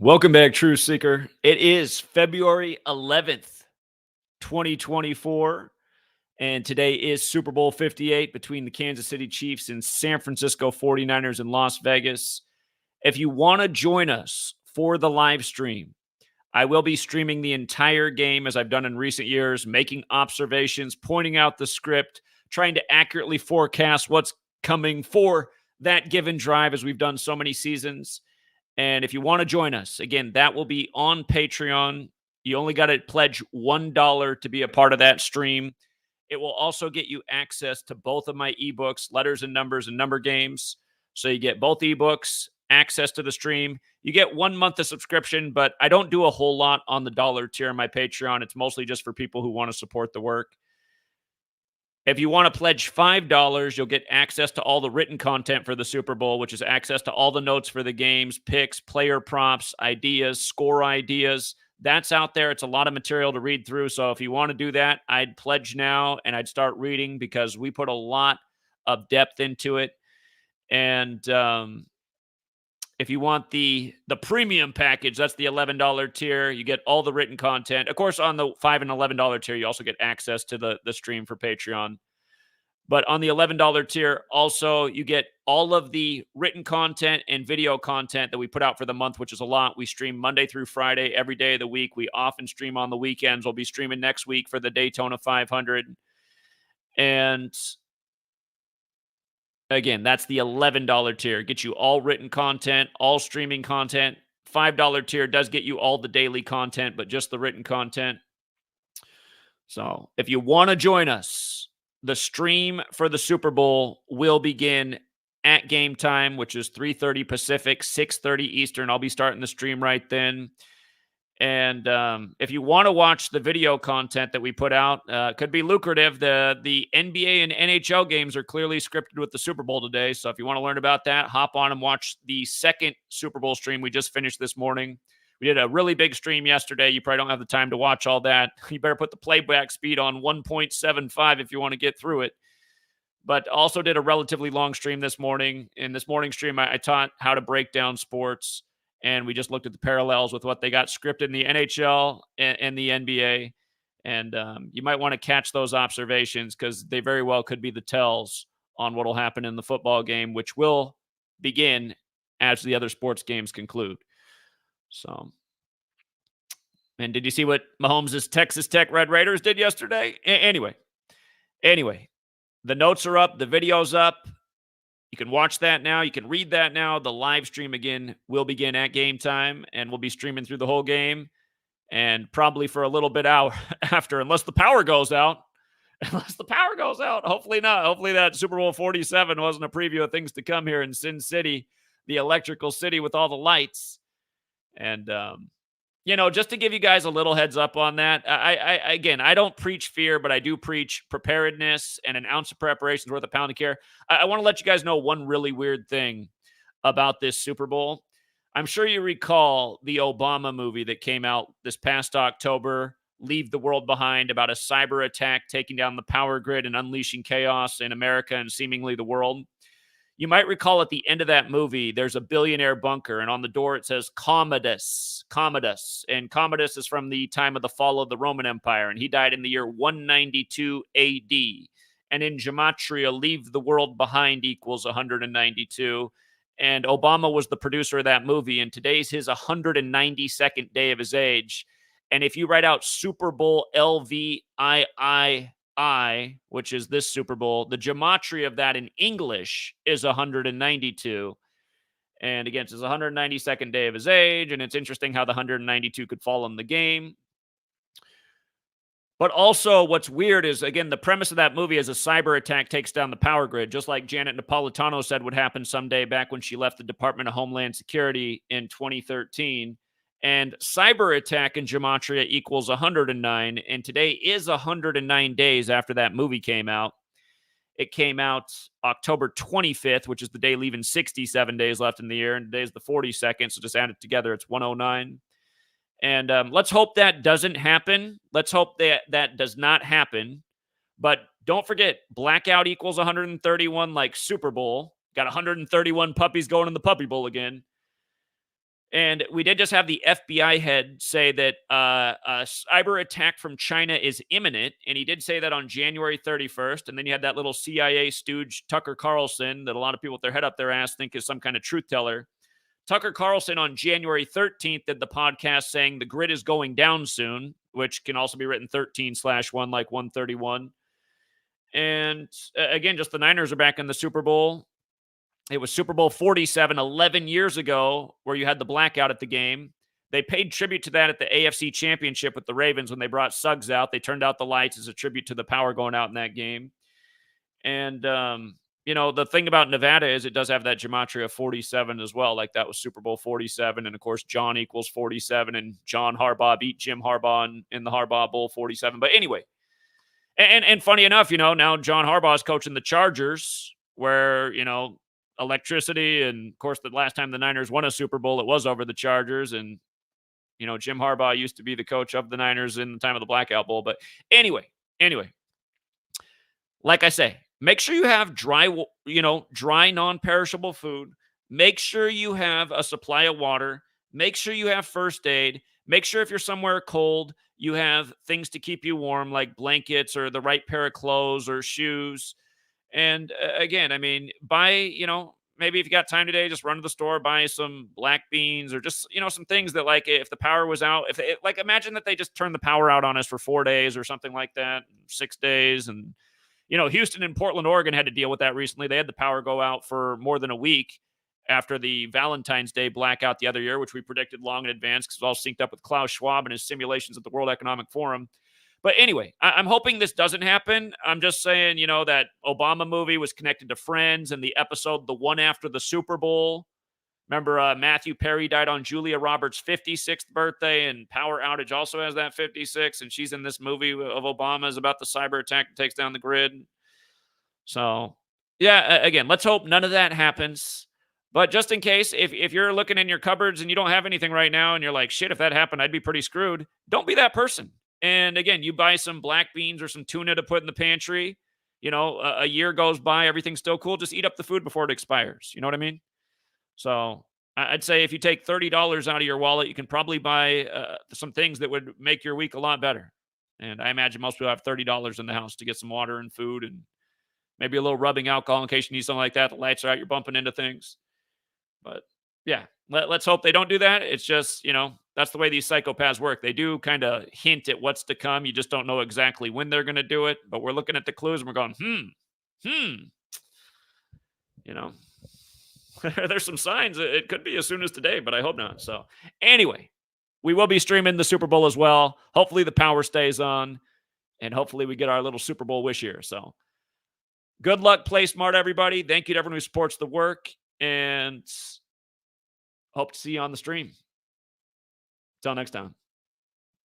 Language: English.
Welcome back, True Seeker. It is February 11th, 2024, and today is Super Bowl 58 between the Kansas City Chiefs and San Francisco 49ers in Las Vegas. If you want to join us for the live stream, I will be streaming the entire game as I've done in recent years, making observations, pointing out the script, trying to accurately forecast what's coming for that given drive as we've done so many seasons. And if you want to join us, again, that will be on Patreon. You only got to pledge $1 to be a part of that stream. It will also get you access to both of my ebooks, Letters and Numbers and Number Games. So you get both ebooks, access to the stream. You get 1 month of subscription, but I don't do a whole lot on the dollar tier on my Patreon. It's mostly just for people who want to support the work. If you want to pledge $5, you'll get access to all the written content for the Super Bowl, which is access to all the notes for the games, picks, player props, ideas, score ideas. That's out there. It's a lot of material to read through. So if you want to do that, I'd pledge now and I'd start reading because we put a lot of depth into it. And if you want the premium package, that's the $11 tier. You get all the written content. Of course, on the $5 and $11 tier, you also get access to the stream for Patreon. But on the $11 tier, also, you get all of the written content and video content that we put out for the month, which is a lot. We stream Monday through Friday, every day of the week. We often stream on the weekends. We'll be streaming next week for the Daytona 500. And again, that's the $11 tier. Get you all written content, all streaming content. $5 tier does get you all the daily content, but just the written content. So if you want to join us, the stream for the Super Bowl will begin at game time, which is 3:30 Pacific, 6:30 Eastern. I'll be starting the stream right then. And if you want to watch the video content that we put out, could be lucrative. The NBA and NHL games are clearly scripted with the Super Bowl today. So if you want to learn about that, hop on and watch the second Super Bowl stream we just finished this morning. We did a really big stream yesterday. You probably don't have the time to watch all that. You better put the playback speed on 1.75 if you want to get through it. But also did a relatively long stream this morning. In this morning stream, I taught how to break down sports. And we just looked at the parallels with what they got scripted in the NHL and the NBA. And you might want to catch those observations because they very well could be the tells on what will happen in the football game, which will begin as the other sports games conclude. So, and did you see what Mahomes' Texas Tech Red Raiders did yesterday? Anyway, the notes are up. The video's up. You can watch that now. You can read that now. The live stream again will begin at game time, and we'll be streaming through the whole game and probably for a little bit out after, unless the power goes out. Unless the power goes out. Hopefully not. Hopefully that Super Bowl 47 wasn't a preview of things to come here in Sin City, the electrical city with all the lights. And, just to give you guys a little heads up on that, I don't preach fear, but I do preach preparedness, and an ounce of preparation is worth a pound of care. I want to let you guys know one really weird thing about this Super Bowl. I'm sure you recall the Obama movie that came out this past October, Leave the World Behind, about a cyber attack taking down the power grid and unleashing chaos in America and seemingly the world. You might recall at the end of that movie, there's a billionaire bunker, and on the door it says Commodus. And Commodus is from the time of the fall of the Roman Empire, and he died in the year 192 AD. And in Gematria, leave the world behind equals 192. And Obama was the producer of that movie, and today's his 192nd day of his age. And if you write out Super Bowl LVII, which is this Super Bowl, the gematria of that in English is 192. And again, it's his 192nd day of his age. And it's interesting how the 192 could fall in the game. But also what's weird is, again, the premise of that movie is a cyber attack takes down the power grid, just like Janet Napolitano said would happen someday back when she left the Department of Homeland Security in 2013. And cyber attack in Gematria equals 109. And today is 109 days after that movie came out. It came out October 25th, which is the day leaving 67 days left in the year. And today's the 42nd. So just add it together. It's 109. And let's hope that doesn't happen. Let's hope that does not happen. But don't forget, blackout equals 131 like Super Bowl. Got 131 puppies going in the Puppy Bowl again. And we did just have the FBI head say that a cyber attack from China is imminent. And he did say that on January 31st. And then you had that little CIA stooge, Tucker Carlson, that a lot of people with their head up their ass think is some kind of truth teller. Tucker Carlson on January 13th did the podcast saying the grid is going down soon, which can also be written 13/1 like 131. And again, just the Niners are back in the Super Bowl. It was Super Bowl 47 11 years ago where you had the blackout at the game. They paid tribute to that at the AFC Championship with the Ravens when they brought Suggs out. They turned out the lights as a tribute to the power going out in that game. And, the thing about Nevada is it does have that gematria 47 as well. Like that was Super Bowl 47. And of course, John equals 47. And John Harbaugh beat Jim Harbaugh in the Harbaugh Bowl 47. But anyway, and funny enough, now John Harbaugh is coaching the Chargers where, electricity. And of course, the last time the Niners won a Super Bowl, it was over the Chargers. And, Jim Harbaugh used to be the coach of the Niners in the time of the Blackout Bowl. But anyway, like I say, make sure you have dry, non-perishable food. Make sure you have a supply of water. Make sure you have first aid. Make sure if you're somewhere cold, you have things to keep you warm, like blankets or the right pair of clothes or shoes. And again, buy, maybe if you got time today, just run to the store, buy some black beans or just, some things that like if the power was out, imagine that they just turned the power out on us for 4 days or something like that, 6 days. And, Houston and Portland, Oregon had to deal with that recently. They had the power go out for more than a week after the Valentine's Day blackout the other year, which we predicted long in advance because it was all synced up with Klaus Schwab and his simulations at the World Economic Forum. But anyway, I'm hoping this doesn't happen. I'm just saying, that Obama movie was connected to Friends and the episode, the one after the Super Bowl. Remember, Matthew Perry died on Julia Roberts' 56th birthday, and Power Outage also has that 56, and she's in this movie of Obama's about the cyber attack that takes down the grid. So, yeah, again, let's hope none of that happens. But just in case, if you're looking in your cupboards and you don't have anything right now, and you're like, shit, if that happened, I'd be pretty screwed. Don't be that person. And again, you buy some black beans or some tuna to put in the pantry. A year goes by, everything's still cool. Just eat up the food before it expires. You know what I mean? So I'd say if you take $30 out of your wallet, you can probably buy some things that would make your week a lot better. And I imagine most people have $30 in the house to get some water and food and maybe a little rubbing alcohol in case you need something like that. The lights are out, you're bumping into things. But yeah, let's hope they don't do that. It's just, that's the way these psychopaths work. They do kind of hint at what's to come. You just don't know exactly when they're going to do it. But we're looking at the clues and we're going, There's some signs. It could be as soon as today, but I hope not. So anyway, we will be streaming the Super Bowl as well. Hopefully the power stays on, and hopefully we get our little Super Bowl wish here. So good luck, play smart, everybody. Thank you to everyone who supports the work, and hope to see you on the stream. Until next time.